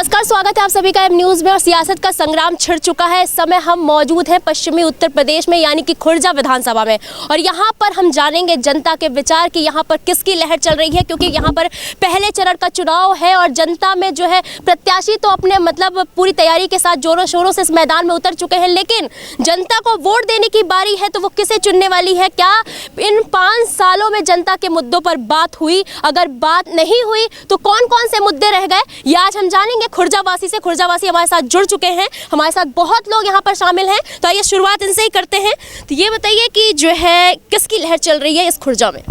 नमस्कार, स्वागत है आप सभी का एम न्यूज़ में। और सियासत का संग्राम छिड़ चुका है। इस समय हम मौजूद हैं पश्चिमी उत्तर प्रदेश में, यानी कि खुर्जा विधानसभा में। और यहाँ पर हम जानेंगे जनता के विचार कि यहाँ पर किसकी लहर चल रही है, क्योंकि यहाँ पर पहले चरण का चुनाव है और जनता में जो है प्रत्याशी तो अपने पूरी तैयारी के साथ जोरों शोरों से इस मैदान में उतर चुके हैं, लेकिन जनता को वोट देने की बारी है तो वो किसे चुनने वाली है। क्या इन 5 सालों में जनता के मुद्दों पर बात हुई? अगर बात नहीं हुई तो कौन कौन से मुद्दे रह गए, ये आज हम जानेंगे खुर्जावासी से। खुर्जावासी हमारे साथ जुड़ चुके हैं, हमारे साथ बहुत लोग यहाँ पर शामिल हैं, तो आइए शुरुआत इनसे ही करते हैं। तो ये बताइए कि जो है किसकी लहर चल रही है इस खुर्जा में?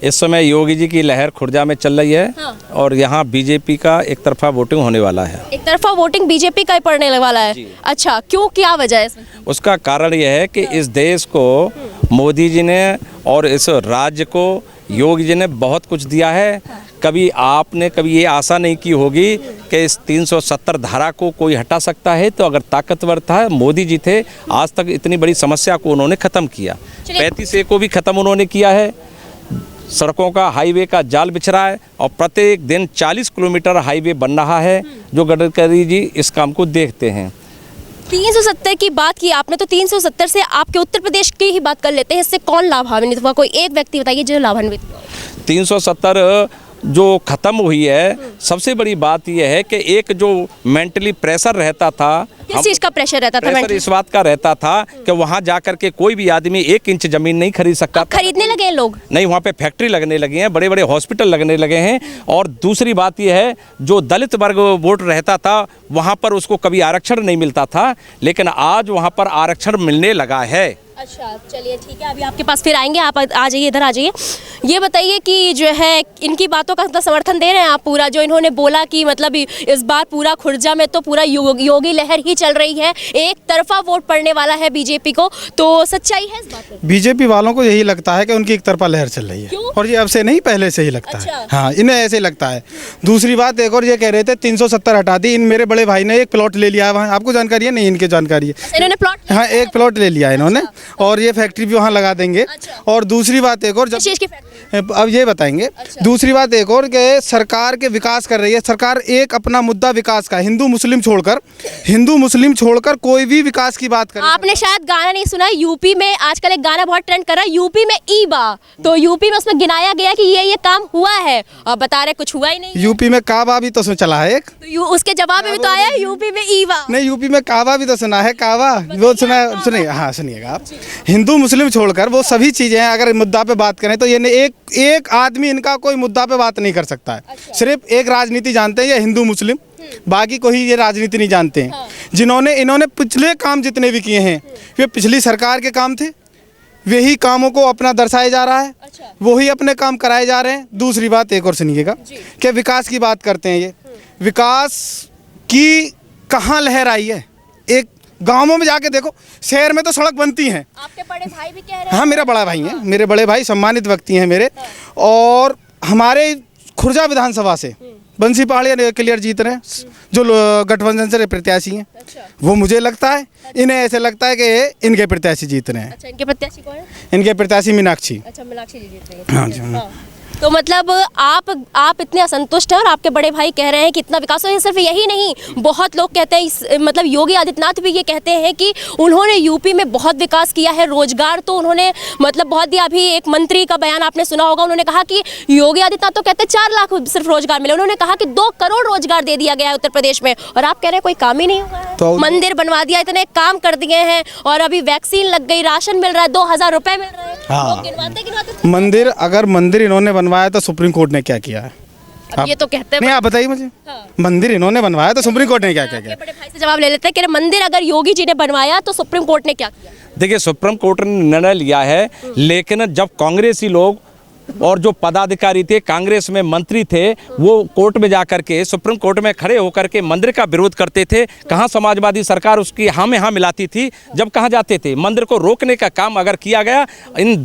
इस समय योगी जी की लहर खुर्जा में चल रही है। हाँ। और यहाँ बीजेपी का एक तरफा वोटिंग होने वाला है। एक तरफा वोटिंग बीजेपी का ही पड़ने वाला है? अच्छा, क्यों, क्या वजह है इसमें? उसका कारण यह है कि इस देश को मोदी जी ने और इस राज्य को योगी जी ने बहुत कुछ दिया है। कभी आपने ये आशा नहीं की होगी कि इस 370 धारा को कोई हटा सकता है, तो अगर ताकतवर था मोदी जी थे, आज तक इतनी बड़ी समस्या को उन्होंने ख़त्म किया। 35A को भी ख़त्म उन्होंने किया है। सड़कों का, हाईवे का जाल बिछ रहा है और प्रत्येक दिन 40 किलोमीटर हाईवे बन रहा है, जो गडकरी जी इस काम को देखते हैं। 370 की बात की आपने, तो 370 से आपके उत्तर प्रदेश की ही बात कर लेते हैं। इससे कौन लाभान्वित हुआ? कोई एक व्यक्ति बताइए जो लाभान्वित हुआ। 370 जो ख़त्म हुई है, सबसे बड़ी बात यह है कि एक जो मेंटली प्रेशर रहता था, किस चीज़ का प्रेशर रहता था? प्रेशर इस बात का रहता था कि वहाँ जाकर के कोई भी आदमी 1 इंच ज़मीन नहीं खरीद सकता। खरीदने लगे हैं लोग? नहीं, वहाँ पे फैक्ट्री लगने लगी हैं, बड़े बड़े हॉस्पिटल लगने लगे हैं। और दूसरी बात यह है, जो दलित वर्ग वोट रहता था वहाँ पर उसको कभी आरक्षण नहीं मिलता था, लेकिन आज वहाँ पर आरक्षण मिलने लगा है। अच्छा, चलिए ठीक है, अभी आपके पास फिर आएंगे। आप आ जाइए, इधर आ जाइए। ये बताइए कि जो है इनकी बातों का समर्थन दे रहे हैं आप पूरा, जो इन्होंने बोला कि मतलब इस बार पूरा खुर्जा में तो पूरा योगी लहर ही चल रही है, एक तरफा वोट पड़ने वाला है बीजेपी को, तो सच्चाई है इस बात में? बीजेपी वालों को यही लगता है कि उनकी एक तरफा लहर चल रही है। क्यों? और ये अब से नहीं, पहले से ही लगता अच्छा। है। हाँ, इन्हें ऐसे लगता है। दूसरी बात एक और, ये कह रहे थे 370 हटा दी। इन मेरे बड़े भाई ने एक प्लॉट ले लिया है वहाँ, आपको जानकारी है? नहीं, इनकी जानकारी है। इन्होंने प्लॉट? हाँ, एक प्लॉट ले लिया है इन्होंने। और ये फैक्ट्री भी वहाँ लगा देंगे। और दूसरी बात एक और, अब ये बताएंगे। दूसरी बात एक और, कि सरकार के विकास कर रही है सरकार, एक अपना मुद्दा विकास का, हिंदू मुस्लिम छोड़कर कोई भी विकास की बात करे। आपने शायद गाना नहीं सुना, यूपी में आजकल एक गाना बहुत ट्रेंड कर रहा है, यूपी में ईबा, तो यूपी में उसमें गिनाया गया कि ये काम हुआ है, और बता रहे कुछ हुआ ही नहीं। यूपी में काबा भी तो उसमें चला है एक, तो उसके जवाब में भी तो आया यूपी में ईबा। नहीं, यूपी में काबा भी तो सुना है, काबा वो सुना, सुनिए। हाँ, सुनिएगा आप। हिंदू मुस्लिम छोड़कर वो सभी चीजें हैं, अगर मुद्दा पे बात करें तो ये एक आदमी इनका कोई मुद्दा पे बात नहीं कर सकता है। अच्छा। सिर्फ एक राजनीति जानते हैं, ये हिंदू मुस्लिम, बाकी कोई ये राजनीति नहीं जानते हैं। हाँ। इन्होंने पिछले काम जितने भी किए हैं वे पिछली सरकार के काम थे, वही कामों को अपना दर्शाया जा रहा है। अच्छा। वही अपने काम कराए जा रहे हैं। दूसरी बात एक और सुनिएगा कि विकास की बात करते हैं, ये विकास की कहाँ लहर आई है? एक गाँवों में जाके देखो, शहर में तो सड़क बनती हैं। आपके बड़े भाई भी कह रहे हैं? हाँ, मेरा बड़ा भाई है। मेरे बड़े भाई सम्मानित व्यक्ति हैं मेरे। और हमारे खुर्जा विधानसभा से बंसी पहाड़िया क्लियर जीत रहे हैं, जो गठबंधन से प्रत्याशी हैं। अच्छा। वो मुझे लगता है, इन्हें ऐसे लगता है कि इनके प्रत्याशी जीत रहे हैं। अच्छा, इनके प्रत्याशी कौन है? इनके प्रत्याशी मीनाक्षी। अच्छा, मीनाक्षी जी जीत रही है। हाँ जी। हाँ। तो मतलब आप इतने असंतुष्ट हैं और आपके बड़े भाई कह रहे हैं कि इतना विकास हो। सिर्फ यही नहीं, बहुत लोग कहते हैं, मतलब योगी आदित्यनाथ भी ये कहते हैं कि उन्होंने यूपी में बहुत विकास किया है, रोजगार तो उन्होंने मतलब बहुत दिया। अभी एक मंत्री का बयान आपने सुना होगा, उन्होंने कहा कि योगी आदित्यनाथ तो कहते हैं 4 लाख सिर्फ रोजगार मिले, उन्होंने कहा कि 2 करोड़ रोजगार दे दिया गया है उत्तर प्रदेश में, और आप कह रहे हैं कोई काम ही नहीं हुआ है। तो मंदिर बनवा दिया, इतने काम कर दिए हैं, और अभी वैक्सीन लग गई, राशन मिल रहा है, 2000 रुपए मिल रहे हैं। हाँ। मंदिर इन्होंने बनवाया तो सुप्रीम कोर्ट ने क्या किया है? अब ये तो कहते हैं, नहीं, आप बताइए मुझे। हाँ। मंदिर इन्होंने बनवाया तो सुप्रीम कोर्ट ने क्या किया? बड़े भाई से जवाब ले लेते हैं कि मंदिर अगर योगी जी ने बनवाया तो सुप्रीम कोर्ट ने क्या किया? देखिए, सुप्रीम कोर्ट ने निर्णय लिया है, लेकिन जब कांग्रेसी लोग और जो पदाधिकारी थे, कांग्रेस में मंत्री थे, वो कोर्ट में जाकर के, सुप्रीम कोर्ट में खड़े होकर के मंदिर का विरोध करते थे। कहाँ समाजवादी सरकार उसकी हाँ में हाँ मिलाती थी, जब कहाँ जाते थे। मंदिर को रोकने का काम अगर किया गया, इन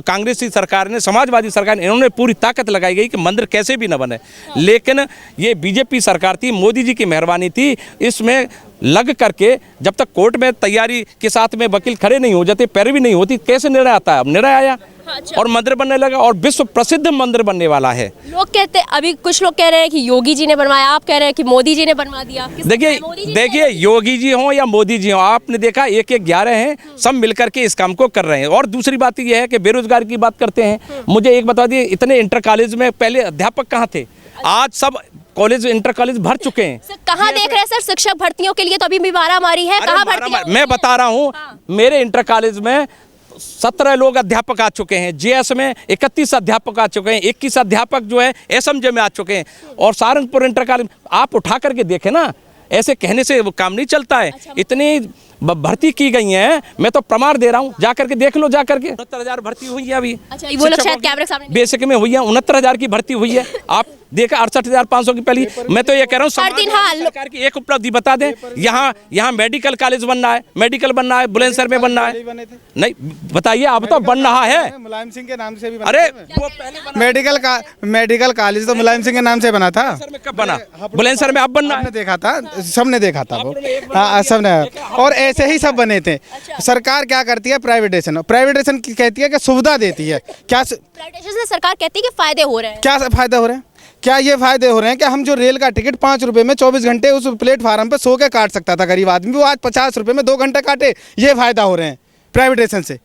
कांग्रेसी सरकार ने, समाजवादी सरकार ने, इन्होंने पूरी ताकत लगाई गई कि मंदिर कैसे भी न बने। लेकिन ये बीजेपी सरकार थी, मोदी जी की मेहरबानी थी, इसमें लग करके जब तक कोर्ट में तैयारी के साथ में वकील खड़े नहीं हो जाते, पैरवी नहीं होती, कैसे निर्णय आता है? अब निर्णय आया, अच्छा। और मंदिर बनने लगा और विश्व प्रसिद्ध मंदिर बनने वाला है। लोग कहते, अभी कुछ लोग कह रहे हैं कि योगी जी ने बनवाया, आप कह रहे हैं कि मोदी जी ने बनवा दिया। किसने बनवाया? मोदी जी ने देखिए योगी जी हों या मोदी जी हों, आपने देखा 1-1-11 हैं, सब मिलकर के इस काम को कर रहे हैं। और दूसरी बात ये है कि बेरोजगार की बात करते हैं, मुझे एक बता दिए, इतने इंटर कॉलेज में पहले अध्यापक कहाँ थे, आज सब कॉलेज इंटर कॉलेज भर चुके हैं। सर कहाँ देख रहे हैं सर, शिक्षक भर्तियों के लिए तो अभी भी मारामारी है, कहाँ भर्ती? मैं बता रहा हूँ, मेरे इंटर कॉलेज में 17 लोग अध्यापक आ चुके हैं, जेएस में 31 अध्यापक आ चुके हैं, 21 अध्यापक जो है एसएमजे में आ चुके हैं, और सहारनपुर इंटर कॉलेज आप उठा करके देखें ना, ऐसे कहने से वो काम नहीं चलता है। इतनी भर्ती की गई है, मैं तो प्रमाण दे रहा हूँ, जाकर के देख लो, जाकर के 69,000 भर्ती हुई है अभी। अच्छा, वो लोग शायद कैमरे के सामने बेसिक में हुई है, 69,000 की भर्ती हुई है, आप देखा 68,500 की पहली। मैं तो ये कह रहा हूँ सरकार की एक उपलब्धि बता दें, यहाँ मेडिकल कॉलेज बनना है, मेडिकल बनना है, बुलंदशहर में बनना है, नहीं बताइए, अब तो बन रहा है, मुलायम सिंह के नाम से भी। अरे वो पहले मेडिकल कॉलेज तो मुलायम सिंह के नाम से बना था, कब बना, बुलंदशहर में अब बनना है, देखा था, सबने देखा था वो, हाँ सबने, और ऐसे ही सब बने थे। सरकार क्या करती है, प्राइवेटेशन कहती है कि सुविधा देती है, क्या प्राइवेटाइजेशन से सरकार कहती है कि फायदे हो रहे हैं। क्या फायदे हो रहे हैं? क्या ये फायदे हो रहे हैं कि हम जो रेल का टिकट 5 रुपए में 24 घंटे उस प्लेटफार्म पे सो के काट सकता था गरीब आदमी, वो आज 50 रुपए में 2 घंटे काटे, ये फायदा हो रहे हैं प्राइवेटेशन से,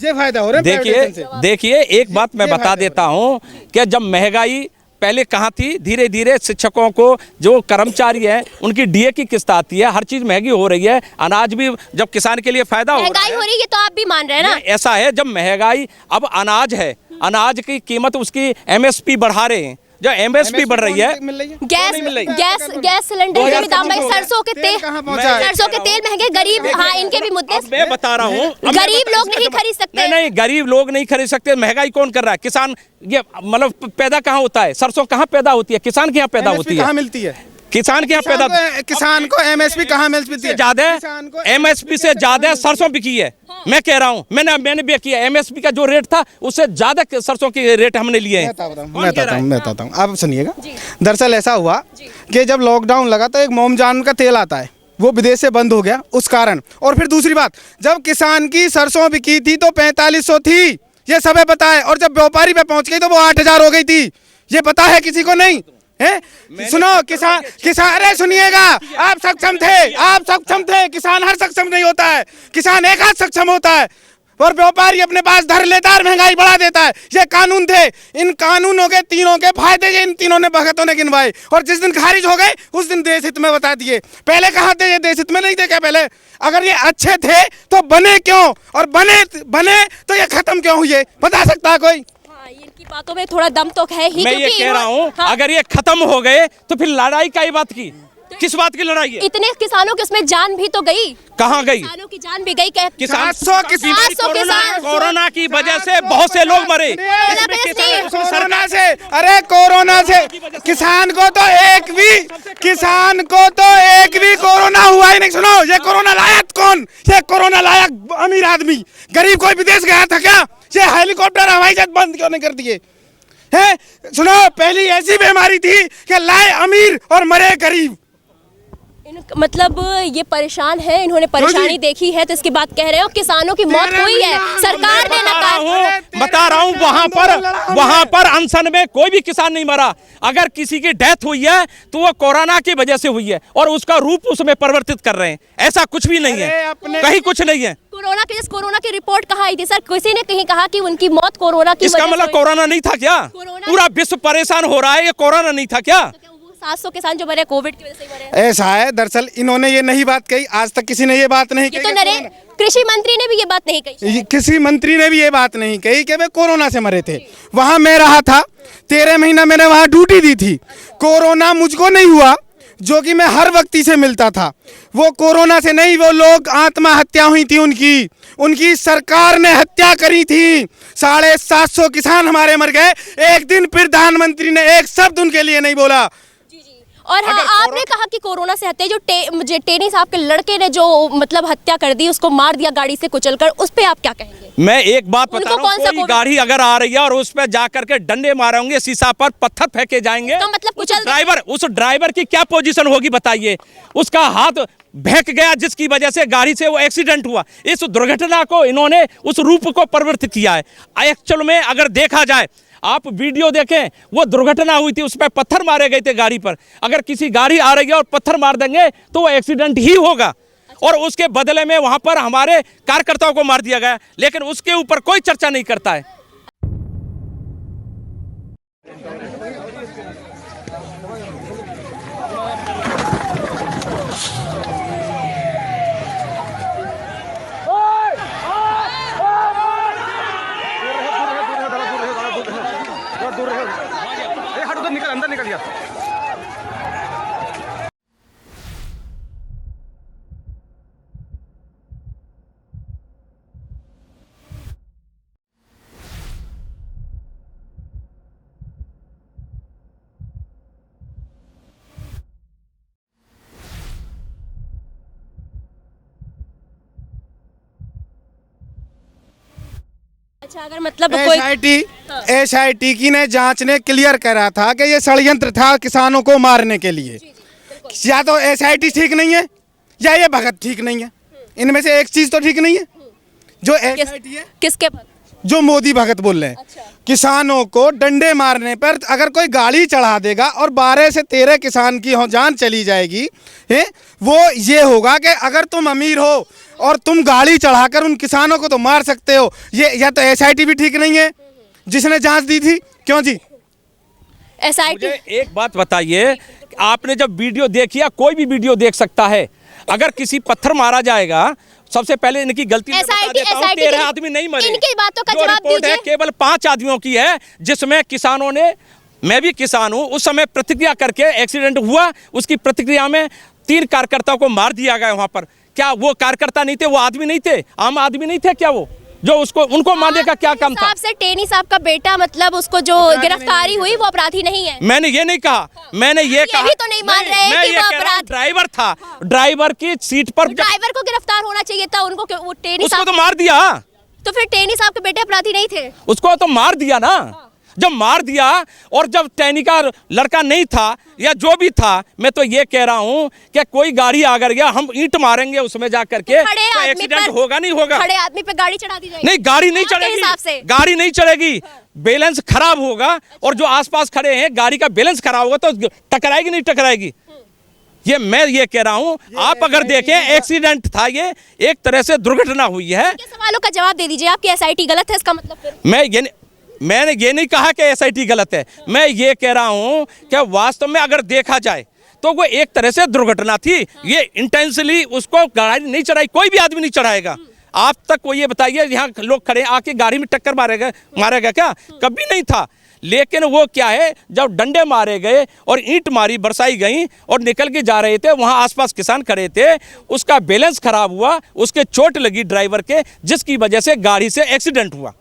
ये फायदा हो रहे हैं। देखिए एक बात मैं बता देता हूँ कि जब महंगाई पहले कहाँ थी, धीरे धीरे शिक्षकों को, जो कर्मचारी हैं, उनकी डीए की किस्त आती है, हर चीज महंगी हो रही है, अनाज भी जब किसान के लिए फायदा हो रहा है, हो रही है, तो आप भी मान रहे हैं ना? ऐसा है, जब महंगाई, अब अनाज है, अनाज की कीमत उसकी एमएसपी बढ़ा रहे हैं, जो एमएसपी बढ़ रही है, गैस सिलेंडर के भी दाम बढ़े, सरसों के तेल महंगे, गरीब, हाँ इनके भी मुद्दे मैं बता रहा हूँ, गरीब लोग नहीं खरीद सकते। नहीं, गरीब लोग नहीं खरीद सकते, महंगाई कौन कर रहा है, किसान, ये मतलब पैदा कहाँ होता है, सरसों कहाँ पैदा होती है, किसान के यहाँ पैदा होती है, कहाँ मिलती है, किसान के यहाँ पैदा, किसान को एमएसपी कहाँ मिलती है, ज्यादा एमएसपी से ज्यादा सरसों बिकी है। मैं कह रहा हूँ, मैंने भी किया, एमएसपी का जो रेट था उससे ज्यादा सरसों के रेट हमने लिए हैं। मैं बताता हूँ, आप सुनिएगा। दरअसल ऐसा हुआ कि जब लॉकडाउन लगा तो एक मोमजान का तेल आता है, वो विदेश से बंद हो गया उस कारण। और फिर दूसरी बात, जब किसान की सरसों बिकी थी तो 4500 थी, ये सबे पता है, और जब व्यापारी पे पहुंच गई तो वो 8000 हो गई थी, ये पता है किसी को नहीं है? सुनो, किसान, अरे सुनिएगा, आप सक्षम थे, किसान हर सक्षम नहीं होता है, किसान एक हाथ सक्षम होता है, और व्यापारी अपने पास धर लेता है, महंगाई बढ़ा देता है। ये कानून थे, इन कानूनों के तीनों के फायदे ये इन तीनों ने भगतों ने गिनवाए, और जिस दिन खारिज हो गए उस दिन देश हित में बता दिए। पहले कहाँ थे ये, देश हित में नहीं थे क्या पहले? अगर ये अच्छे थे तो बने क्यों, और बने तो ये खत्म क्यों हुए, बता सकता है कोई? इनकी बातों में थोड़ा दम तो है ही। मैं ये कह रहा हूँ, अगर ये खत्म हो गए तो फिर लड़ाई का ही बात की, किस बात की लड़ाई है? इतने किसानों की उसमें जान भी तो गई, कहाँ गई? किसानों की जान भी गई। किसान कोरोना की वजह से बहुत से लोग मरे, कोरोना से, अरे कोरोना से किसान को तो एक भी कोरोना हुआ ही नहीं। सुनो, ये कोरोना लायक कौन? ये कोरोना लायक अमीर आदमी, गरीब कोई विदेश गया था क्या? ये हेलीकॉप्टर हवाई जहाज बंद क्यों नहीं कर दिए हैं? सुनो, पहली ऐसी बीमारी थी कि लाए अमीर और मरे गरीब। मतलब ये परेशान है, इन्होंने परेशानी देखी है तो इसकी बात कह रहे हो। किसानों की मौत हुई है, सरकार ने बता रहा हूँ, वहाँ पर अनशन में कोई भी किसान नहीं मरा। अगर किसी की डेथ हुई है तो वो कोरोना की वजह से हुई है, और उसका रूप उसमें परिवर्तित कर रहे हैं, ऐसा कुछ भी नहीं है, कहीं कुछ नहीं है। कोरोना की रिपोर्ट कहाँ आई थी सर? किसी ने कहीं कहा कि उनकी मौत कोरोना की वजह से। इसका मतलब कोरोना नहीं था क्या? पूरा विश्व परेशान हो रहा है, ये कोरोना नहीं था क्या? 700 किसान जो मरे कोविड की वजह से मरे। ऐसा है, दरअसल इन्होंने ये नहीं बात कही, आज तक किसी ने ये बात नहीं कही। तो कृषि मंत्री ने भी ये बात नहीं कही, किसी मंत्री ने भी ये बात नहीं कही कि वे कोरोना से मरे थे। वहां मैं रहा था, 13 महीना मैंने वहां ड्यूटी दी थी, कोरोना मुझको नहीं हुआ, जो कि मैं हर व्यक्ति से मिलता था। वो कोरोना से नहीं, वो लोग आत्महत्या हुई थी, उनकी सरकार ने हत्या करी थी। 750 किसान हमारे मर गए। एक दिन प्रधानमंत्री ने एक शब्द उनके लिए नहीं बोला। और हाँ, आपने कहा कि कोरोना से हत्या, जो टेनी साहब के लड़के ने जो मतलब हत्या कर दी, उसको मार दिया गाड़ी से कुचलकर, उस पे आप क्या कहेंगे? मैं एक बात बता रहा हूं, कोई गाड़ी अगर आ रही है और उस पर जाकर के डंडे मारेंगे, शीशा पर पत्थर फेंके जाएंगे, तो मतलब उस ड्राइवर की क्या पोजीशन होगी बताइए? उसका हाथ बहक गया जिसकी वजह से गाड़ी से वो एक्सीडेंट हुआ। इस दुर्घटना को इन्होंने उस रूप को परिवर्तित किया है। एक्चुअल में अगर देखा जाए, आप वीडियो देखें, वो दुर्घटना हुई थी, उस पर पत्थर मारे गए थे गाड़ी पर। अगर किसी गाड़ी आ रही है और पत्थर मार देंगे तो वो एक्सीडेंट ही होगा, और उसके बदले में वहां पर हमारे कार्यकर्ताओं को मार दिया गया, लेकिन उसके ऊपर कोई चर्चा नहीं करता है। अंदर निकल गया। अच्छा, अगर मतलब कोई एसआईटी की ने जांच ने क्लियर करा था कि ये षड्यंत्र था किसानों को मारने के लिए। या तो एसआईटी ठीक नहीं है या ये भगत ठीक नहीं है, इनमें से एक चीज तो ठीक नहीं है। जो एसआईटी है, किसके जो मोदी भगत बोल रहे हैं। अच्छा। किसानों को डंडे मारने पर अगर कोई गाड़ी चढ़ा देगा और 12 से 13 किसान की जान चली जाएगी, है वो ये होगा कि अगर तुम अमीर हो और तुम गाड़ी चढ़ाकर उन किसानों को तो मार सकते हो। ये या तो एसआईटी भी ठीक नहीं है जिसने जांच दी थी। क्यों जी? एसआईटी, एक बात बताइए, आपने जब वीडियो देखी, कोई भी वीडियो देख सकता है, अगर किसी पत्थर मारा जाएगा, सबसे पहले इनकी गलती मैं बता देता हूं, 13 आदमी नहीं मरे। इनकी बातों का जो जवाब रिपोर्ट है दीजिए। केवल 5 आदमियों की है, जिसमें किसानों ने, मैं भी किसान हूं, उस समय प्रतिक्रिया करके एक्सीडेंट हुआ, उसकी प्रतिक्रिया में 3 कार्यकर्ताओं को मार दिया गया वहां पर। क्या वो कार्यकर्ता नहीं थे? वो आदमी नहीं थे? आम आदमी नहीं थे क्या वो, जो उसको उनको मारने का क्या काम था? से टेनी साहब का बेटा, मतलब उसको जो गिरफ्तारी हुई, वो अपराधी नहीं है? मैंने ये नहीं कहा, मैंने ये कहा, भी तो नहीं मान रहे हैं कि वो अपराधी, ड्राइवर था, ड्राइवर की सीट पर ड्राइवर को गिरफ्तार होना चाहिए था। उनको वो टेनी उसको साहब तो मार दिया। तो फिर टेनी साहब के बेटे अपराधी नहीं थे? उसको तो मार दिया ना। जब मार दिया और जब टैनी का लड़का नहीं था या जो भी था, मैं तो ये कह रहा हूं कि कोई गाड़ी आ गया, हम ईंट मारेंगे उसमें जाकर के, तो एक्सीडेंट होगा नहीं होगा? खड़े आदमी पे गाड़ी चढ़ा दी जाएगी? नहीं, गाड़ी नहीं चढ़ेगी, गाड़ी नहीं चढ़ेगी, बैलेंस खराब होगा। और जो आसपास खड़े हैं, गाड़ी का बैलेंस खराब होगा तो टकराएगी नहीं टकराएगी। ये मैं ये कह रहा हूं, आप अगर देखें, एक्सीडेंट था, ये एक तरह से दुर्घटना हुई है। सवालों का जवाब दे दीजिए। आपकी एसआईटी गलत है, इसका मतलब? फिर मैंने ये नहीं कहा कि एसआईटी गलत है, मैं ये कह रहा हूं कि वास्तव में अगर देखा जाए तो वो एक तरह से दुर्घटना थी। ये इंटेंशनली उसको गाड़ी नहीं चढ़ाई, कोई भी आदमी नहीं चढ़ाएगा। आप तक को ये बताइए, यहाँ लोग खड़े आके गाड़ी में टक्कर मारेगा क्या? कभी नहीं था। लेकिन वो क्या है, जब डंडे मारे गए और ईंट मारी बरसाई गई और निकल के जा रहे थे, वहाँ आसपास किसान खड़े थे, उसका बैलेंस खराब हुआ, उसके चोट लगी ड्राइवर के, जिसकी वजह से गाड़ी से एक्सीडेंट हुआ।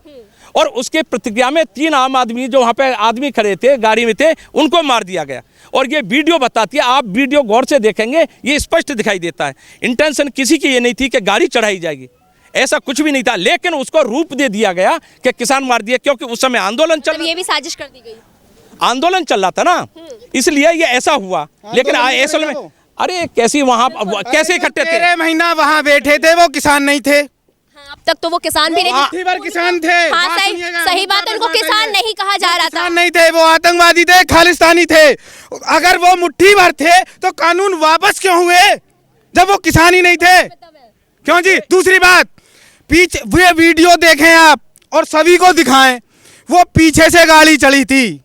और उसके प्रतिक्रिया में 3 आम आदमी जो वहाँ पे आदमी खड़े थे, गाड़ी में थे, उनको मार दिया गया। और ये वीडियो बताती है, आप वीडियो गौर से देखेंगे, ये स्पष्ट दिखाई देता है। इंटेंशन किसी की ये नहीं थी कि गाड़ी चढ़ाई जाएगी, ऐसा कुछ भी नहीं था। लेकिन उसको रूप दे दिया गया कि किसान मार दिया, क्योंकि उस समय आंदोलन चल, ये भी साजिश कर दी गई, आंदोलन चल रहा था ना, इसलिए ये ऐसा हुआ। लेकिन असल में अरे कैसी वहाँ कैसे इकट्ठे थे? 13 महीना वहाँ बैठे थे, वो किसान नहीं थे। अब तक तो वो किसान भी नहीं थे। किसान थे। हाँ, सही बात है, उनको किसान नहीं कहा जा रहा था। किसान नहीं थे, वो आतंकवादी थे, खालिस्तानी थे। अगर वो मुट्ठी भर थे तो कानून वापस क्यों हुए जब वो किसान ही नहीं थे? क्यों जी? दूसरी बात, पीछे वो वीडियो देखें आप और सभी को दिखाएं, वो पीछे से गाड़ी चली थी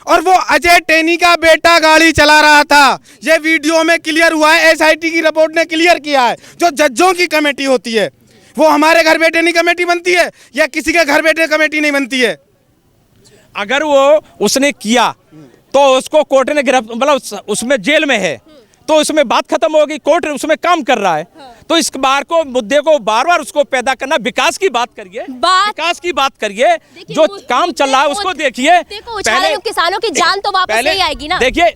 और वो अजय टेनी का बेटा गाड़ी चला रहा था। ये वीडियो में क्लियर हुआ है, एसआईटी की रिपोर्ट ने क्लियर किया है। जो जजों की कमेटी होती है, वो हमारे घर बैठे नहीं कमेटी बनती है या किसी के घर बैठे कमेटी नहीं बनती है। अगर वो उसने किया तो उसको कोर्ट ने मतलब उसमें जेल में है, तो उसमें बात खत्म होगी, कोर्ट उसमें काम कर रहा है। तो इस बार को मुद्दे को बार बार उसको पैदा करना, विकास की बात करिए, विकास की बात करिए, जो काम चल रहा है उसको देखिए। पहले किसानों की जान तो वापस नहीं आएगी ना। देखिए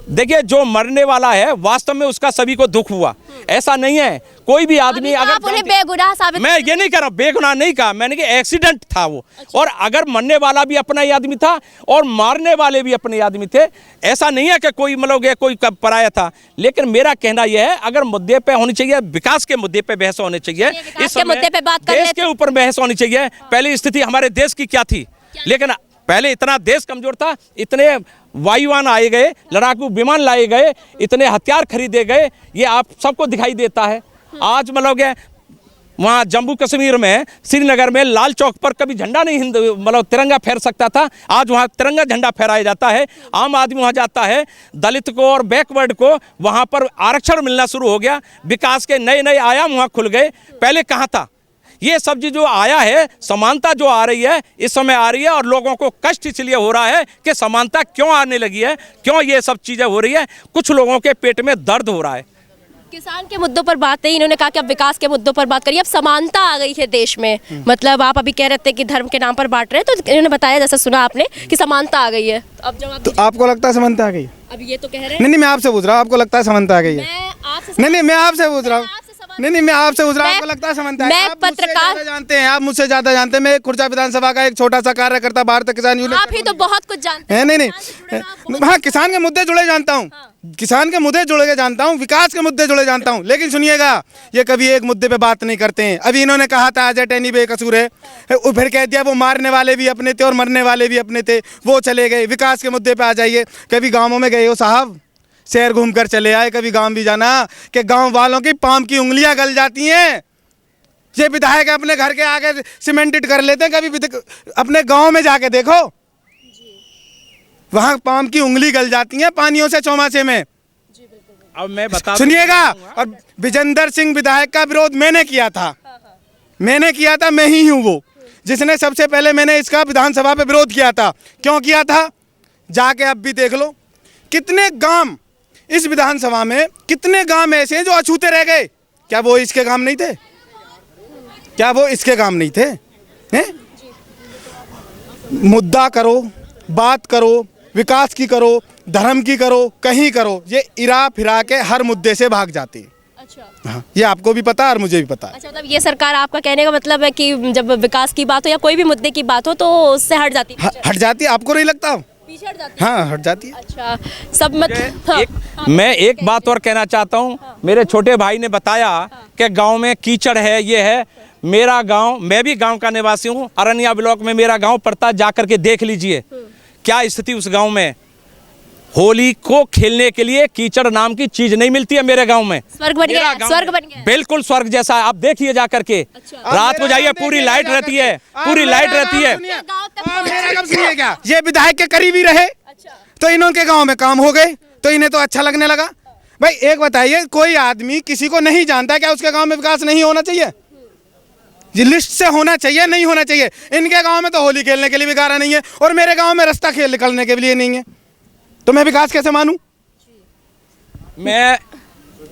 देखिए जो मरने वाला है वास्तव में उसका सभी को दुख हुआ, ऐसा नहीं है कोई भी आदमी अभी तो अगर आप उन्हें बेगुनाह साबित मैं ये नहीं कह रहा बेगुनाह नहीं कहा, मैंने कि एक्सीडेंट था वो। और अगर मरने वाला भी अपना ही आदमी था और मारने वाले भी अपने आदमी थे, ऐसा नहीं है कि कोई मतलब कोई पराया था। लेकिन मेरा कहना यह है अगर मुद्दे पे होनी चाहिए, विकास के मुद्दे पे बहस होनी चाहिए, विकास के मुद्दे पे बात कर देश लेते के ऊपर बहस होनी चाहिए। पहले स्थिति हमारे देश की क्या थी, लेकिन पहले इतना देश कमजोर था, इतने वायुयान आए गए, लड़ाकू विमान लाए गए, इतने हथियार खरीदे गए, ये आप सबको दिखाई देता है। आज मतलब वहाँ जम्मू कश्मीर में श्रीनगर में लाल चौक पर कभी झंडा नहीं मतलब तिरंगा फहर सकता था, आज वहाँ तिरंगा झंडा फहराया जाता है। आम आदमी वहाँ जाता है, दलित को और बैकवर्ड को वहाँ पर आरक्षण मिलना शुरू हो गया, विकास के नए नए आयाम वहाँ खुल गए। पहले कहाँ था ये सब चीज जो आया है, समानता जो आ रही है इस समय आ रही है, और लोगों को कष्ट इसलिए हो रहा है कि समानता क्यों आने लगी है, क्यों ये सब चीजें हो रही है, कुछ लोगों के पेट में दर्द हो रहा है। किसान के मुद्दों पर बात नहीं, इन्होंने कहा कि अब विकास के मुद्दों पर बात करिए, अब समानता आ गई है देश में। मतलब आप अभी कह रहे थे कि धर्म के नाम पर बांट रहे हैं, तो इन्होंने बताया जैसा सुना आपने कि समानता आ गई है। अब जवाब तो आपको लगता है समानता आ गई? अभी ये तो कह रहे हैं। नहीं, मैं आपसे पूछ रहा हूँ, आपको लगता है समानता आ गई है? मैं आपसे नहीं, मैं आपसे पूछ रहा हूँ। नहीं, मैं आपसे पूछ रहा हूँ, आपको लगता है समानता? मैं आप मुझसे पत्रकार ज़्यादा जानते हैं, आप मुझसे ज्यादा जानते हैं। मैं खुर्जा विधानसभा का एक छोटा सा कार्यकर्ता, भारतीय किसान यूनियन। आप ही तो बहुत कुछ जानते हैं। नहीं, हाँ, किसान के मुद्दे जुड़े जानता हूँ, किसान के मुद्दे जुड़े के जानता हूँ, विकास के मुद्दे जुड़े जानता हूँ। लेकिन सुनिएगा, ये कभी एक मुद्दे पे बात नहीं करते हैं। अभी इन्होंने कहा था अजय टैनी बेकसूर है, फिर कह दिया वो मारने वाले भी अपने थे और मरने वाले भी अपने थे, वो चले गए। विकास के मुद्दे पे आ जाइए। कभी गाँवों में गए हो साहब? शहर घूम कर चले आए, कभी गांव भी जाना कि गांव वालों की पाम की उंगलियां गल जाती हैं। ये विधायक अपने घर के आगे सीमेंटेड कर लेते हैं, कभी अपने गांव में जाके देखो, वहां पाम की उंगली गल जाती है पानियों से चौमासे में। अब मैं बता सुनिएगा, और विजेंद्र सिंह विधायक का विरोध मैंने किया था, मैं ही हूँ वो जिसने सबसे पहले मैंने इसका विधानसभा पे विरोध किया था। क्यों किया था जाके अब भी देख लो। कितने गांव इस विधानसभा में, कितने गांव ऐसे हैं जो अछूते रह गए? क्या वो इसके काम नहीं थे? क्या वो इसके काम नहीं थे? हैं? मुद्दा करो, बात करो, विकास की करो, धर्म की करो, कहीं करो, ये इरा फिरा के हर मुद्दे से भाग जाती है। अच्छा, हाँ, ये आपको भी पता है और मुझे भी पता है। अच्छा, मतलब ये सरकार, आपका कहने का मतलब है कि जब विकास की बात हो या कोई भी मुद्दे की बात हो तो उससे हट जाती है। हट जाती है, आपको नहीं लगता? पीछे हट जाती है। हाँ, हट जाती है। अच्छा, सब मत मैं एक बात और कहना चाहता हूँ। मेरे छोटे भाई ने बताया कि गांव में कीचड़ है, ये है। मेरा गांव, मैं भी गांव का निवासी हूँ, अरनिया ब्लॉक में मेरा गांव पड़ता है, जाकर के देख लीजिए क्या स्थिति उस गांव में। होली को खेलने के लिए कीचड़ नाम की चीज नहीं मिलती है मेरे गांव में। स्वर्ग बन गया, स्वर्ग बन गया, बिल्कुल स्वर्ग जैसा है। आप देखिए जाकर के। रात को जाइए, पूरी लाइट रहती है, पूरी लाइट रहती है। सुनिए क्या, ये विधायक के करीब ही रहे तो इन्होंने गांव में काम हो गए, तो इन्हें तो अच्छा लगने लगा। भाई एक बताइए, कोई आदमी किसी को नहीं जानता, क्या उसके गांव में विकास नहीं होना चाहिए? ये लिस्ट से होना चाहिए, नहीं होना चाहिए। इनके गांव में तो होली खेलने के लिए भी गारा नहीं है, और मेरे गांव में रास्ता खेल निकलने के लिए नहीं है, तो मैं विकास कैसे मानूं? मैं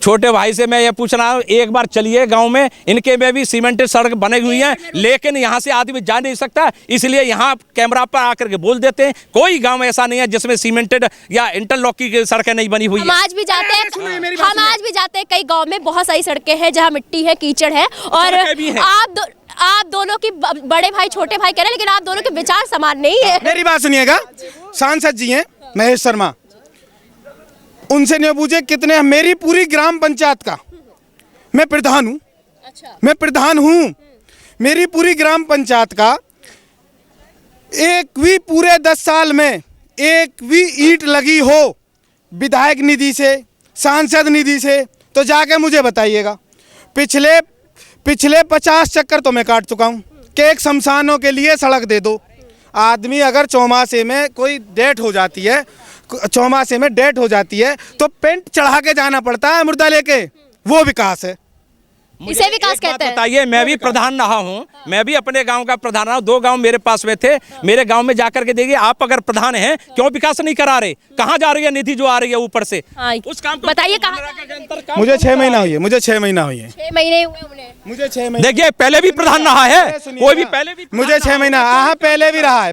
छोटे भाई से मैं ये पूछ रहा हूँ, एक बार चलिए गांव में, इनके में भी सीमेंटेड सड़क बनी हुई है, लेकिन यहाँ से आदमी जा नहीं सकता, इसलिए यहाँ कैमरा पर आकर के बोल देते हैं। कोई गांव ऐसा नहीं है जिसमें सीमेंटेड या इंटरलॉक की सड़कें नहीं बनी हुई है। हम आज भी जाते हैं, कई गांव में बहुत सारी सड़कें हैं जहाँ मिट्टी है, कीचड़ है, और आप दोनों की, बड़े भाई छोटे भाई कह रहे हैं, लेकिन आप दोनों के विचार समान नहीं है। मेरी बात सुनिएगा, सांसद जी हैं महेश शर्मा, उनसे नहीं पूछे कितने, मेरी पूरी ग्राम पंचायत का मैं प्रधान हूँ। अच्छा। मैं प्रधान हूँ, मेरी पूरी ग्राम पंचायत का एक भी पूरे 10 साल में एक भी ईंट लगी हो विधायक निधि से, सांसद निधि से, तो जाके मुझे बताइएगा। पिछले 50 चक्कर तो मैं काट चुका हूँ कि एक शमशानों के लिए सड़क दे दो। आदमी अगर चौमासे में कोई डेथ हो जाती है, तो पेंट चढ़ा के जाना पड़ता है मुर्दा लेके, वो विकास है। इसे विकास कहते हैं। बताइए, मैं भी प्रधान रहा हूँ, मैं भी अपने गांव का प्रधान रहा हूँ, 2 गांव मेरे पास में थे। मेरे गांव में जाकर के देखिए, आप अगर प्रधान हैं क्यों विकास नहीं करा रहे? कहाँ जा रही है निधि जो आ रही है ऊपर से? उस काम को बताइए कहाँ? मुझे 6 महीना हुई है, मुझे 6 महीना हुई है। 6 महीने हुए उन्हें, मुझे 6 महीने। देखिए, पहले भी प्रधान रहा है, कोई भी पहले भी मुझे 6 महीना, हाँ पहले भी रहा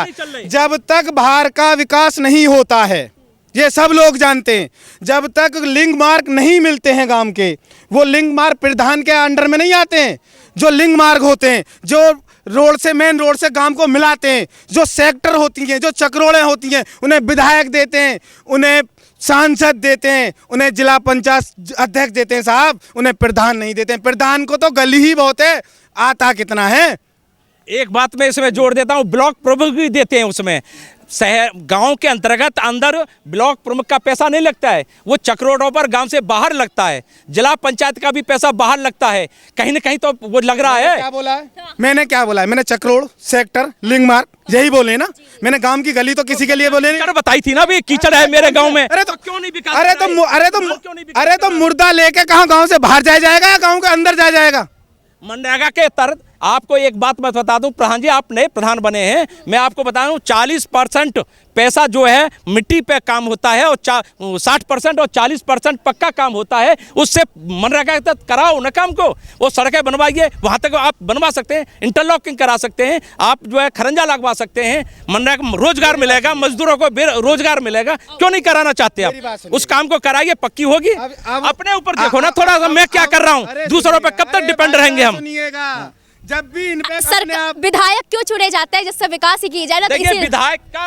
है, जब तक बाहर का विकास नहीं होता है, ये सब लोग जानते हैं। जब तक लिंक मार्क नहीं मिलते हैं गांव के, वो लिंक मार्क प्रधान के अंडर में नहीं आते हैं। जो लिंक मार्क होते हैं, जो रोड से, मेन रोड से गांव को मिलाते हैं, जो सेक्टर होती हैं, जो चक्रोड़ें होती हैं, उन्हें विधायक देते हैं, उन्हें सांसद देते हैं, उन्हें जिला पंचायत अध्यक्ष देते हैं साहब, उन्हें प्रधान नहीं देते हैं। प्रधान को तो गली ही बहुत है, आता कितना है। एक बात मैं इसमें जोड़ देता हूँ, ब्लॉक प्रमुख भी देते हैं उसमें। शहर गांव के अंतर्गत अंदर ब्लॉक प्रमुख का पैसा नहीं लगता है, वो चक्रोड़ों पर गांव से बाहर लगता है। जिला पंचायत का भी पैसा बाहर लगता है, कहीं ना कहीं तो वो लग रहा है। क्या बोला है मैंने? क्या बोला है मैंने? चक्रोड़, सेक्टर, लिंक मार्क, यही बोले ना मैंने। गांव की गली तो किसी के लिए बोले नहीं। बताई थी ना भी कीचड़ है मेरे गांव में। अरे तो क्यों नहीं विकास? अरे तो मुर्दा लेके कहाँ गांव से बाहर जाया जाएगा या गांव के अंदर जाया जाएगा? मनरेगा के तहत आपको एक बात मैं बता दूं, प्रधान जी आप नए प्रधान बने हैं, मैं आपको बता दूं 40% पैसा जो है मिट्टी पे काम होता है और 60% और 40% पक्का काम होता है। उससे मनरेगा के तहत कराओ ना काम को, वो सड़कें बनवाइए, वहाँ तक आप बनवा सकते हैं, इंटरलॉकिंग करा सकते हैं, आप जो है खरंजा लगवा सकते हैं, मनरेगा रोजगार मिलेगा, मजदूरों को रोजगार मिलेगा। क्यों नहीं कराना चाहते आप? उस काम को कराइए, पक्की होगी। अपने ऊपर देखो ना थोड़ा सा, मैं क्या कर रहा हूँ, दूसरों पर कब तक डिपेंड रहेंगे हम? जब भी इन पे विधायक क्यों चुने जाते हैं जिससे विकास ही की जाए ना? देखिए विधायक का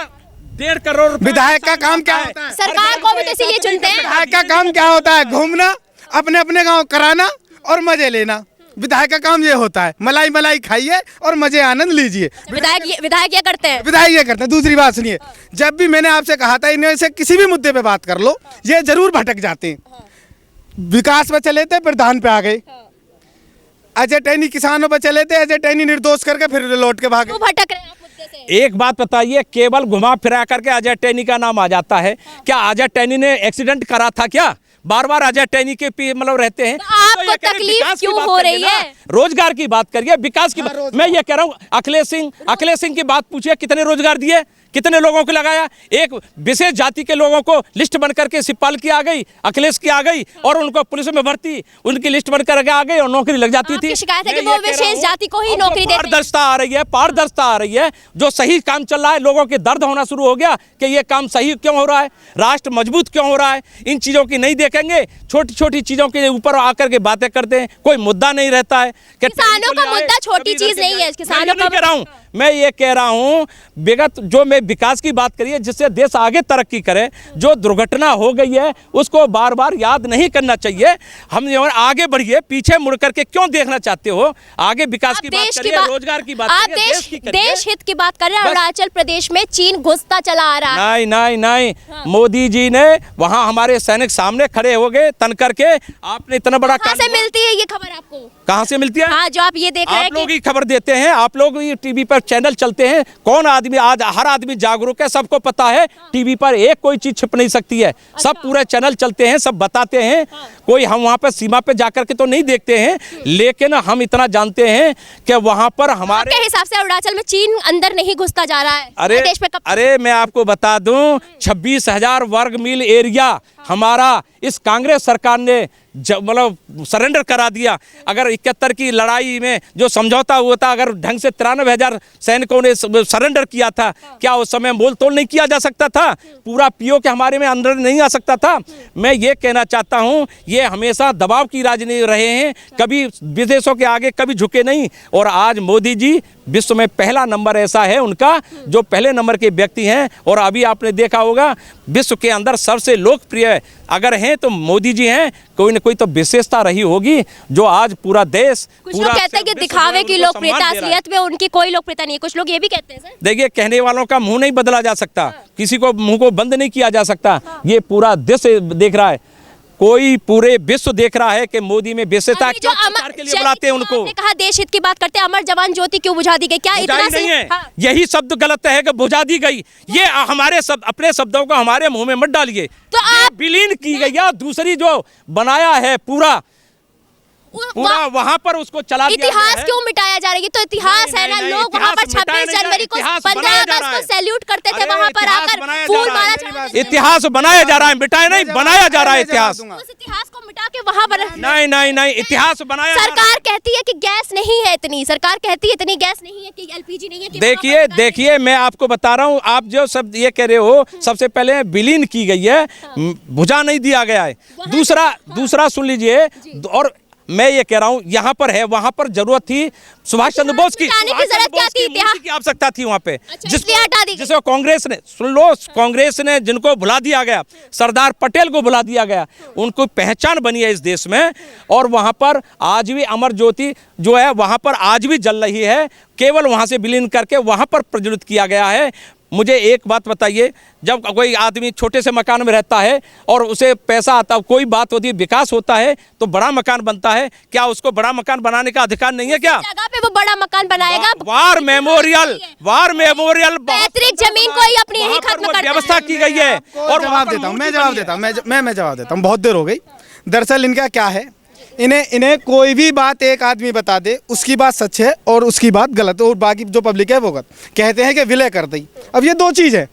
1.5 करोड़ विधायक का काम क्या होता है? सरकार को भी तो इसीलिए चुनते हैं। विधायक का काम क्या होता है? घूमना, अपने अपने गांव कराना और मजे लेना। विधायक का काम ये होता है, मलाई मलाई खाइए और मजे आनंद लीजिए। विधायक ये करते हैं। विधायक ये करते हैं। दूसरी बात सुनिए, जब भी मैंने आपसे कहा था इन्हें से किसी भी मुद्दे पे बात कर लो, ये जरूर भटक जाते हैं। विकास पे चले थे, प्रधान पे आ गए। अजय टैनी किसानों पर चले थे, अजय टैनी निर्दोष करके फिर लौट के भागे। भटक रहे हैं आप मुद्दे से। एक बात बताइए, केवल घुमा फिरा करके अजय टैनी का नाम आ जाता है क्या? अजय टैनी ने एक्सीडेंट करा था क्या? बार बार अजय टैनी के मतलब रहते हैं। तो आपको तकलीफ क्यों हो रही है? रोजगार की बात करिए, विकास की बात। मैं ये कह रहा हूँ, अखिलेश सिंह की बात पूछिए, कितने रोजगार दिए, कितने लोगों को लगाया? एक विशेष जाति के लोगों को लिस्ट बनकर के सिपाल की आ गई, अखिलेश की आ गई, और उनको पुलिस में भर्ती, उनकी लिस्ट बनकर के आ गई और नौकरी लग जाती थी। शिकायत है कि वो विशेष जाति को ही नौकरी देते हैं। पारदर्शिता आ रही है, पारदर्शिता आ रही है। जो सही काम चल रहा है, लोगों के दर्द होना शुरू हो गया कि ये काम सही क्यों हो रहा है, राष्ट्र मजबूत क्यों हो रहा है। इन चीजों की नहीं देखेंगे, छोटी छोटी चीजों के ऊपर आकर के बातें करते हैं, कोई मुद्दा नहीं रहता है। किसानों का मुद्दा छोटी चीज नहीं है। किसानों का कह रहा हूँ, मैं ये कह रहा हूँ, विगत जो मैं विकास की बात करिए, जिससे देश आगे तरक्की करे। जो दुर्घटना हो गई है उसको बार बार याद नहीं करना चाहिए। हम आगे बढ़िए, पीछे मुड़ करके क्यों देखना चाहते हो? आगे विकास की बात करिए, रोजगार की बात करिए, देश हित की बात कर रहे हैं। अरुणाचल प्रदेश में चीन घुसता चला आ रहा है। नहीं, मोदी जी ने वहाँ हमारे सैनिक सामने खड़े हो गए तन करके। आपने इतना बड़ा कहाँ से मिलती है ये खबर आपको? कहाँ से मिलती है? हाँ, जो आप ये देख रहे हैं, आप लोग ही खबर देते हैं, आप लोग टीवी पर चैनल चलते हैं। कौन आदमी, आज हर आदमी जागरूक है, सबको पता है टीवी पर एक कोई चीज छिप नहीं सकती है। सब पूरे चैनल चलते हैं, सब बताते हैं। कोई हम वहाँ पर सीमा पे जाकर के तो नहीं देखते हैं, लेकिन हम इतना जानते हैं कि वहाँ पर हमारे हिसाब से अरुणाचल में चीन अंदर नहीं घुसता जा रहा है। देश पे अरे मैं आपको बता दूं, 26,000 वर्ग मील एरिया हमारा इस कांग्रेस सरकार ने मतलब सरेंडर करा दिया। अगर 71 की लड़ाई में जो समझौता हुआ था, अगर ढंग से 93,000 सैनिकों ने सरेंडर किया था, क्या उस समय मोल तोल नहीं किया जा सकता था? पूरा पीओ के हमारे में अंदर नहीं आ सकता था? मैं ये कहना चाहता हूँ, ये हमेशा दबाव की राजनीति रहे हैं, कभी विदेशों के आगे कभी झुके नहीं। और आज मोदी जी विश्व में पहला नंबर ऐसा है उनका, जो पहले नंबर के व्यक्ति हैं। और अभी आपने देखा होगा, विश्व के अंदर सबसे लोकप्रिय अगर हैं तो मोदी जी हैं। कोई न कोई तो विशेषता रही होगी जो आज पूरा देश, कुछ लोग कहते हैं कि दिखावे की लोकप्रियता, असलियत में उनकी कोई लोकप्रियता नहीं है। कुछ लोग ये भी कहते हैं। सर देखिए, कहने वालों का मुंह नहीं बदला जा सकता, किसी को मुंह को बंद नहीं किया जा सकता। ये पूरा देश देख रहा है, कोई पूरे विश्व देख रहा है कि मोदी में विशेषता क्यों सरकार के लिए बुलाते हैं उनको। आपने कहा देश हित की बात करते हैं, अमर जवान ज्योति क्यों बुझा दी गई? क्या इतना नहीं है? यही शब्द गलत है कि बुझा दी गई। ये हमारे अपने शब्दों को हमारे मुंह में मत डालिए। तो आप विलीन की गई, या दूसरी जो बनाया है पूरा पूरा वहाँ पर उसको चला दिया गया इतिहास है। क्यों मिटाया जा रहा है? ये तो इतिहास है ना। नहीं, लोग वहाँ पर इतिहास मिटाया 26 नहीं जनवरी को, जा रहा है, 15 इतिहास अगस्त बनाया को जा रहा है। सैल्यूट करते थे, अरे वहाँ पर इतिहास आकर बनाया फूल जा रहा माला है। चढ़ाते थे। इतिहास बनाया जा रहा है, मिटाया नहीं, बनाया जा रहा है इतिहास। उस इतिहास को मिटा के वहाँ पर नहीं नहीं नहीं, इतिहास बनाया जा रहा है। सरकार कहती है कि गैस नहीं है इतनी, सरकार कहती है इतनी गैस नहीं है कि एलपीजी नहीं है कि देखिए वहाँ पर देखिए, मैं आपको बता रहा हूँ, आप जो सब ये कह रहे हो, सबसे पहले विलीन की गई है, बुझा नहीं दिया गया है। दूसरा सुन लीजिए, और मैं ये कह रहा हूँ, यहाँ पर है, वहाँ पर जरूरत थी सुभाष चंद्र बोस की, मिटाने की जरूरत क्या थी? मूर्ति की आवश्यकता थी वहाँ पे, इसलिए हटा दी गई। जिसको कांग्रेस ने, सुन लो, कांग्रेस ने जिनको भुला दिया गया, सरदार पटेल को भुला दिया गया, उनको पहचान बनी है इस देश में। और वहाँ पर आज भी अमर ज्योति जो है वहाँ पर आज भी जल रही है, केवल वहाँ से विलीन करके वहाँ पर प्रज्वलित किया गया है। मुझे एक बात बताइए, जब कोई आदमी छोटे से मकान में रहता है और उसे पैसा आता, कोई बात होती है, विकास होता है तो बड़ा मकान बनता है, क्या उसको बड़ा मकान बनाने का अधिकार नहीं है क्या? जगह पे वो बड़ा मकान बनाएगा। वार मेमोरियल पैतृक जमीन को ही अपनी यही खत्म कर व्यवस्था की गई है। और जवाब देता हूँ, मैं जवाब देता हूँ, मैं जवाब देता हूँ। बहुत देर हो गई। दरअसल इनका क्या है, इन्हें कोई भी बात एक आदमी बता दे, उसकी बात सच है और उसकी बात गलत है, और बाकी जो पब्लिक है वो गलत। कहते हैं कि विलय कर दी। अब ये दो चीज़ है,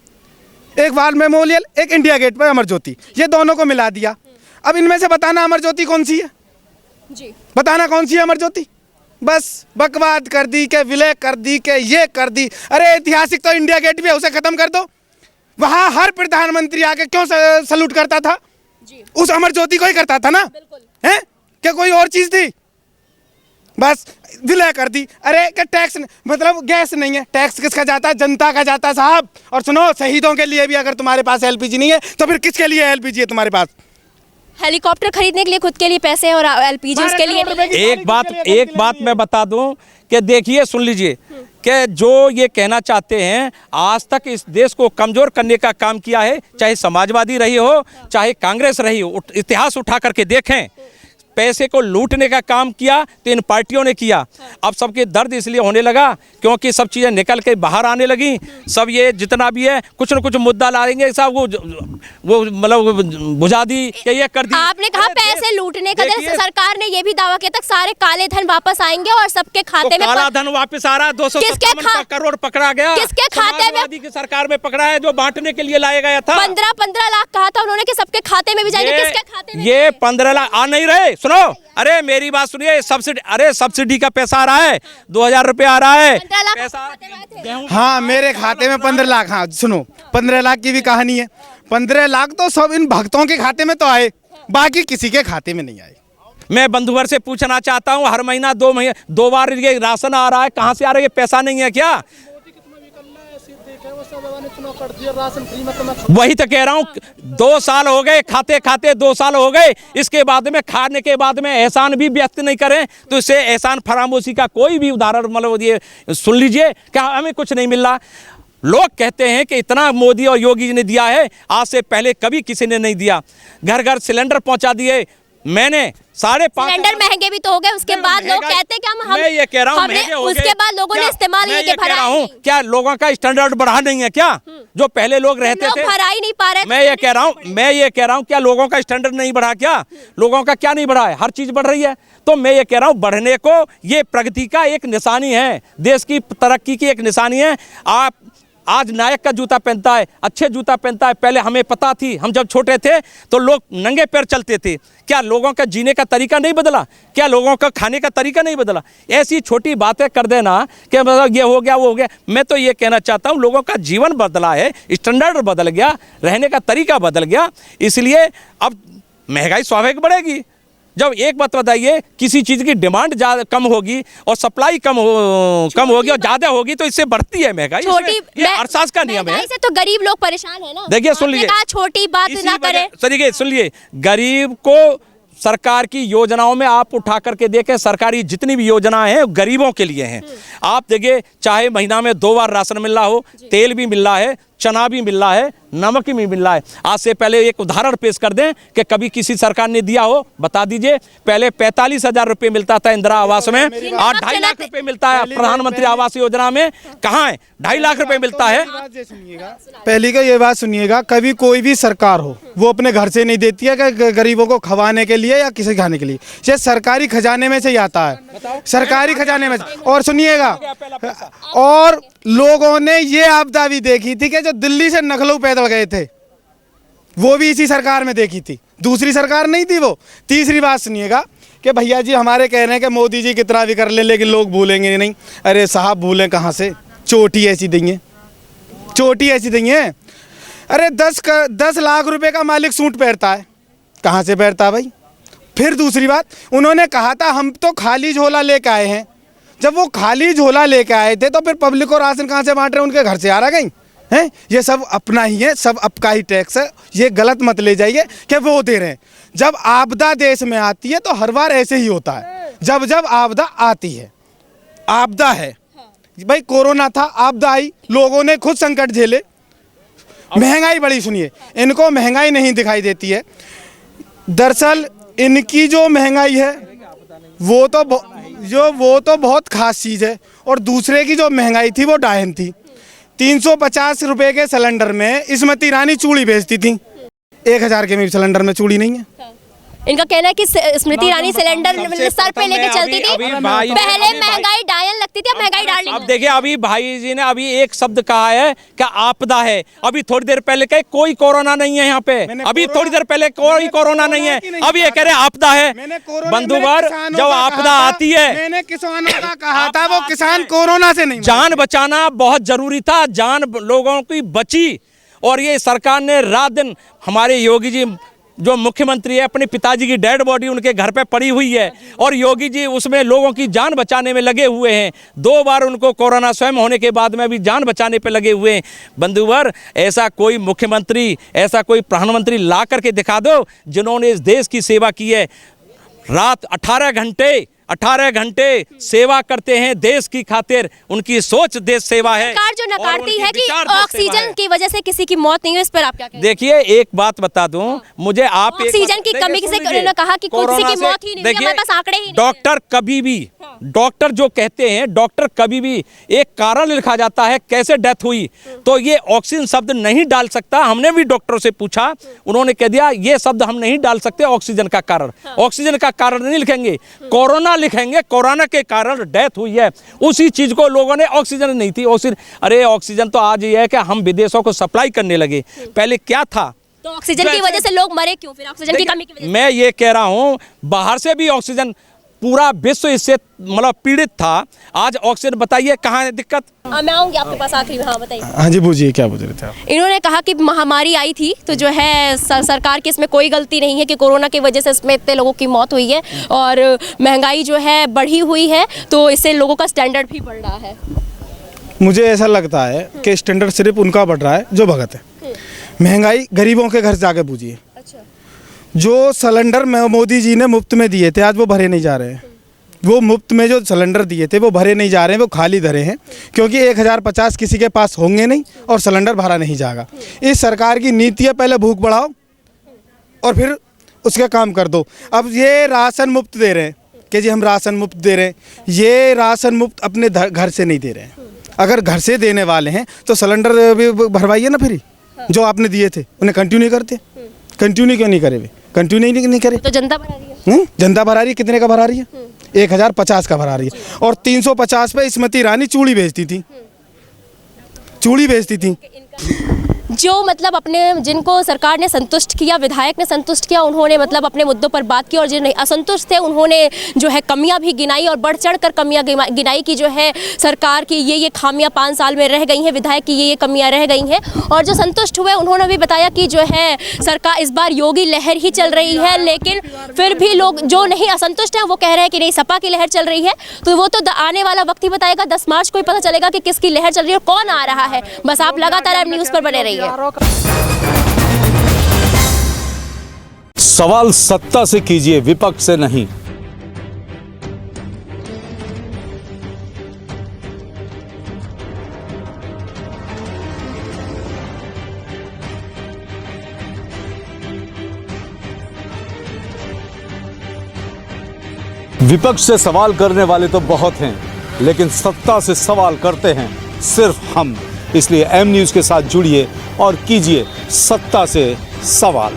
एक वार मेमोरियल, एक इंडिया गेट पर अमर ज्योति, ये दोनों को मिला दिया। अब इनमें से बताना अमर ज्योति कौन सी है जी, बताना कौन सी है अमर ज्योति? बस बकवाद कर दी के विलय कर दी के ये कर दी। अरे ऐतिहासिक तो इंडिया गेट भी है, उसे खत्म कर दो। वहाँ हर प्रधानमंत्री आके क्यों सल्यूट करता था? उस अमर ज्योति को ही करता था ना, है क्या कोई और चीज थी? बस विलय कर दी। अरे क्या टैक्स मतलब गैस नहीं है, टैक्स किसका जाता है? जनता का जाता है साहब। और सुनो, शहीदों के लिए भी अगर तुम्हारे पास एलपीजी नहीं है तो फिर किसके लिए एलपीजी है तुम्हारे पास? हेलीकॉप्टर खरीदने के लिए खुद के लिए पैसे और एलपीजी उसके लिए नहीं। एक बात मैं बता दूं कि देखिए, सुन लीजिए कि जो ये कहना चाहते हैं, आज तक इस देश को कमजोर करने का काम किया है, चाहे समाजवादी रही हो, चाहे कांग्रेस रही हो, इतिहास उठा करके देखें। पैसे को लूटने का काम किया तो इन पार्टियों ने किया। अब सबके दर्द इसलिए होने लगा क्योंकि सब चीज़ें निकल के बाहर आने लगी। सब ये जितना भी है कुछ न कुछ मुद्दा लाएंगे, सब वो मतलब बुझा दी कि ये कर दी। आपने कहा पैसे लूटने का, सरकार ने ये भी दावा किया था सारे काले धन वापस आएंगे और सबके खाते में काला धन वापस आ रहा है। 257 करोड़ पकड़ा गया, किसके खाते में? की सरकार में पकड़ा है, जो बांटने के लिए लाया गया था। 15 लाख कहा था उन्होंने कि सबके खाते में भी जाएंगे। किसके खाते में? ये 15 लाख आ नहीं रहे। सुनो, अरे मेरी बात सुनिए, सब्सिडी, अरे सब्सिडी का पैसा आ रहा है, 2000 रुपये आ रहा है 15 लाख पैसा। हाँ, मेरे खाते में 15 लाख। हाँ सुनो, 15 लाख की भी कहानी है। 15 लाख तो सब इन भक्तों के खाते में तो आए, बाकी किसी के खाते में नहीं आए। मैं बंधुवर से पूछना चाहता हूँ, हर महीना 2 बार ये राशन आ रहा है, कहाँ से आ रहा है? ये पैसा नहीं है क्या? वही तो कह रहा हूँ, 2 साल हो गए, खाते खाते 2 साल हो गए। इसके बाद में, खाने के बाद में एहसान भी व्यक्त नहीं करें तो इससे एहसान फरामोशी का कोई भी उदाहरण मतलब ये सुन लीजिए, क्या हमें कुछ नहीं मिल रहा? लोग कहते हैं कि इतना मोदी और योगी जी ने दिया है, आज से पहले कभी किसी ने नहीं दिया। घर घर सिलेंडर पहुंचा दिए। मैंने 5.5 सिलेंडर महंगे भी तो हो गए, उसके बाद लोग कहते हैं कि हम मैं ये कह रहा हूँ महंगे हो गए। उसके बाद लोगों ने इस्तेमाल नहीं किया, भरा नहीं। क्या लोगों का स्टैंडर्ड बढ़ा नहीं है क्या? जो पहले लोग रहते थे, भरा ही नहीं पा रहे। मैं ये कह रहा हूँ क्या लोगों का स्टैंडर्ड नहीं बढ़ा क्या? लोगों का क्या नहीं बढ़ा है? हर चीज बढ़ रही है। तो मैं ये कह रहा हूँ, बढ़ने को ये प्रगति का एक निशानी है, देश की तरक्की की एक निशानी है। आप आज नायक का जूता पहनता है, अच्छे जूता पहनता है। पहले हमें पता थी, हम जब छोटे थे तो लोग नंगे पैर चलते थे। क्या लोगों का जीने का तरीका नहीं बदला? क्या लोगों का खाने का तरीका नहीं बदला? ऐसी छोटी बातें कर देना कि मतलब ये हो गया वो हो गया। मैं तो ये कहना चाहता हूँ, लोगों का जीवन बदला है, स्टैंडर्ड बदल गया, रहने का तरीका बदल गया। इसलिए अब महंगाई स्वाभाविक बढ़ेगी। जब एक बात बताइए, किसी चीज़ की डिमांड ज़्यादा कम होगी और सप्लाई कम होगी और ज़्यादा होगी तो इससे बढ़ती है महंगाई। ये अर्थशास्त्र का नियम है। तो गरीब लोग परेशान है ना। देखिए, सुन लीजिए, छोटी बात ना करें। सुन लीजिए, गरीब को सरकार की योजनाओं में आप उठा करके देखें, सरकारी जितनी भी योजनाएं हैं गरीबों के लिए हैं। आप देखिए, चाहे महीना में 2 बार राशन मिल रहा हो, तेल भी मिल रहा है, चना भी मिल रहा है, नमक भी मिल रहा है। आज से पहले एक उदाहरण पेश कर दें कि कभी किसी सरकार ने दिया हो, बता दीजिए। पहले 45,000 रुपये मिलता था इंदिरा आवास में, आज 2.5 लाख रुपए मिलता है प्रधानमंत्री आवास योजना में। कहाँ है? 2.5 लाख रुपए मिलता है। पहली का ये बात सुनिएगा, कभी कोई भी सरकार हो वो अपने घर से नहीं देती है कि गरीबों को खवाने के लिए या किसी खाने के लिए, ये सरकारी खजाने में से ही आता है, सरकारी खजाने में से। और सुनिएगा, और लोगों ने ये आपदा भी देखी थी कि जो दिल्ली से लखनऊ पैदल गए थे वो भी इसी सरकार में देखी थी, दूसरी सरकार नहीं थी वो। तीसरी बात सुनिएगा कि भैया जी हमारे कह रहे हैं कि मोदी जी कितना भी कर ले लेकिन लोग भूलेंगे नहीं। अरे साहब भूलें कहाँ से, चोटी ऐसी देंगे, चोटी ऐसी देंगे। अरे 10 लाख रुपए का मालिक सूट पहनता है, कहाँ से पहनता है भाई? फिर दूसरी बात, उन्होंने कहा था हम तो खाली झोला लेके आए हैं। जब वो खाली झोला लेके आए थे तो फिर पब्लिक को राशन कहाँ से बांट रहे हैं? उनके घर से आ रहा गई हैं? ये सब अपना ही है, सब आपका ही टैक्स है। ये गलत मत ले जाइए कि वो दे रहे हैं। जब आपदा देश में आती है तो हर बार ऐसे ही होता है, जब जब आपदा आती है। आपदा है भाई, कोरोना था, आपदा आई, लोगों ने खुद संकट झेले। महंगाई बड़ी, सुनिए, इनको महंगाई नहीं दिखाई देती है। दरअसल इनकी जो महंगाई है वो तो बहुत खास चीज़ है। और दूसरे की जो महंगाई थी वो डायन थी। 350 रुपए के सिलेंडर में स्मृति ईरानी चूड़ी बेचती थी, 1000 के में सिलेंडर में चूड़ी नहीं है। इनका कहना है कि स्मृति ईरानी सिलेंडर सर पे लेके चलती थी, पहले महंगाई डायन लगती थी, अब महंगाई डाल ली। अब देखिए, अभी भाई जी ने अभी एक शब्द कहा है कि आपदा है। अभी थोड़ी देर पहले कहे कोई कोरोना नहीं है यहाँ पे, अभी थोड़ी देर पहले कोई कोरोना नहीं है, अब ये कह रहे आपदा है। बंधुवर, जब आपदा आती है, मैंने किसानों का कहा था, वो किसान कोरोना से नहीं, जान बचाना बहुत जरूरी था, जान लोगों की बची। और ये सरकार ने रात दिन, हमारे योगी जी जो मुख्यमंत्री है, अपने पिताजी की डेड बॉडी उनके घर पे पड़ी हुई है और योगी जी उसमें लोगों की जान बचाने में लगे हुए हैं। 2 बार उनको कोरोना स्वयं होने के बाद में अभी जान बचाने पे लगे हुए हैं। बंधुवर, ऐसा कोई मुख्यमंत्री, ऐसा कोई प्रधानमंत्री ला करके दिखा दो जिन्होंने इस देश की सेवा की है। रात 18 घंटे सेवा करते हैं देश की खातिर, उनकी सोच देश सेवा है। सरकार जो नकारती है कि ऑक्सीजन की वजह से किसी की मौत नहीं हुई, इस पर आप क्या कहेंगे? देखिए, एक बात बता दूं, मुझे आप ऑक्सीजन की कमी से उन्होंने कहा कि किसी की मौत ही नहीं हुई, हमारे पास आंकड़े ही नहीं। डॉक्टर कभी भी, डॉक्टर जो कहते हैं, डॉक्टर कभी भी एक कारण लिखा जाता है कैसे डेथ हुई, तो ये ऑक्सीजन शब्द नहीं डाल सकता। हमने भी डॉक्टरों से पूछा, उन्होंने कह दिया ये शब्द हम नहीं डाल सकते, ऑक्सीजन का कारण, ऑक्सीजन का कारण नहीं लिखेंगे, कोरोना लिखेंगे, कोरोना के कारण डेथ हुई है। उसी चीज को लोगों ने, ऑक्सीजन नहीं थी, ऑक्सीजन, अरे ऑक्सीजन तो आज ये है कि हम विदेशों को सप्लाई करने लगे, पहले क्या था? तो ऑक्सीजन की वजह से लोग मरे क्यों फिर? ऑक्सीजन की कमी की वजह से? मैं ये कह रहा हूं, बाहर से भी ऑक्सीजन, पूरा विश्व इससे मतलब पीड़ित था। आज ऑक्सीजन, बताइए कहाँ है दिक्कत? मैं आऊंगी आपके पास आखिरी में। हाँ बताइए। हाँ जी, पूछिए, क्या पूछ रहे थे आप? इन्होंने कहा कि महामारी आई थी तो जो है सरकार की इसमें कोई गलती नहीं है कि कोरोना की वजह से इसमें इतने लोगों की मौत हुई है और महंगाई जो है बढ़ी हुई है, तो इससे लोगों का स्टैंडर्ड भी बढ़ रहा है। मुझे ऐसा लगता है कि स्टैंडर्ड सिर्फ उनका बढ़ रहा है जो भगत है। महंगाई गरीबों के घर जाके पूछिए। जो सिलेंडर मोदी जी ने मुफ्त में दिए थे, आज वो भरे नहीं जा रहे हैं। वो मुफ्त में जो सिलेंडर दिए थे वो भरे नहीं जा रहे हैं, वो खाली धरे हैं, क्योंकि 1050 किसी के पास होंगे नहीं और सिलेंडर भरा नहीं जाएगा। इस सरकार की नीति है, पहले भूख बढ़ाओ और फिर उसका काम कर दो। अब ये राशन मुफ्त दे रहे हैं कि जी हम राशन मुफ्त दे रहे हैं, ये राशन मुफ्त अपने घर से नहीं दे रहे हैं। अगर घर से देने वाले हैं तो सिलेंडर भी भरवाइए ना, फिर जो आपने दिए थे उन्हें कंटिन्यू करते। कंटिन्यू क्यों नहीं करे? वे कंटिन्यू नहीं करे तो जनता भरा रही है। जनता भरा रही है। कितने का भरा रही है? 1050 का भरा रही है। और 350 पे स्मृति ईरानी चूड़ी बेचती थी, चूड़ी बेचती थी। जो मतलब अपने जिनको सरकार ने संतुष्ट किया, विधायक ने संतुष्ट किया, उन्होंने मतलब अपने मुद्दों पर बात की और जिन असंतुष्ट थे उन्होंने जो है कमियां भी गिनाई और बढ़ चढ़ कर कमियां गिनाई कि जो है सरकार की ये खामियां 5 साल में रह गई हैं, विधायक की ये कमियां रह गई हैं। और जो संतुष्ट हुए उन्होंने भी बताया कि जो है सरकार इस बार योगी लहर ही चल रही है, लेकिन फिर भी लोग जो नहीं असंतुष्ट हैं वो कह रहे हैं कि नहीं, सपा की लहर चल रही है। तो वो तो आने वाला वक्त ही बताएगा, 10 मार्च को ही पता चलेगा कि किसकी लहर चल रही है और कौन आ रहा है। बस आप लगातार अब न्यूज़ पर बने रहिए। सवाल सत्ता से कीजिए, विपक्ष से नहीं। विपक्ष से सवाल करने वाले तो बहुत हैं, लेकिन सत्ता से सवाल करते हैं सिर्फ हम। इसलिए एम न्यूज़ के साथ जुड़िए और कीजिए सत्ता से सवाल।